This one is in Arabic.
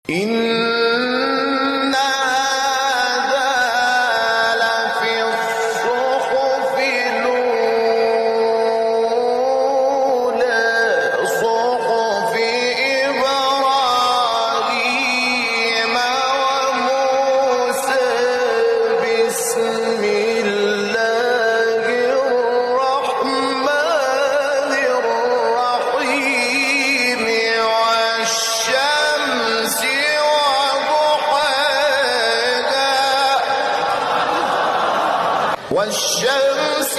إن هذا لفي الصحف الأولى صحف إبراهيم وموسى بسم الله الرحمن الرحيم والشمس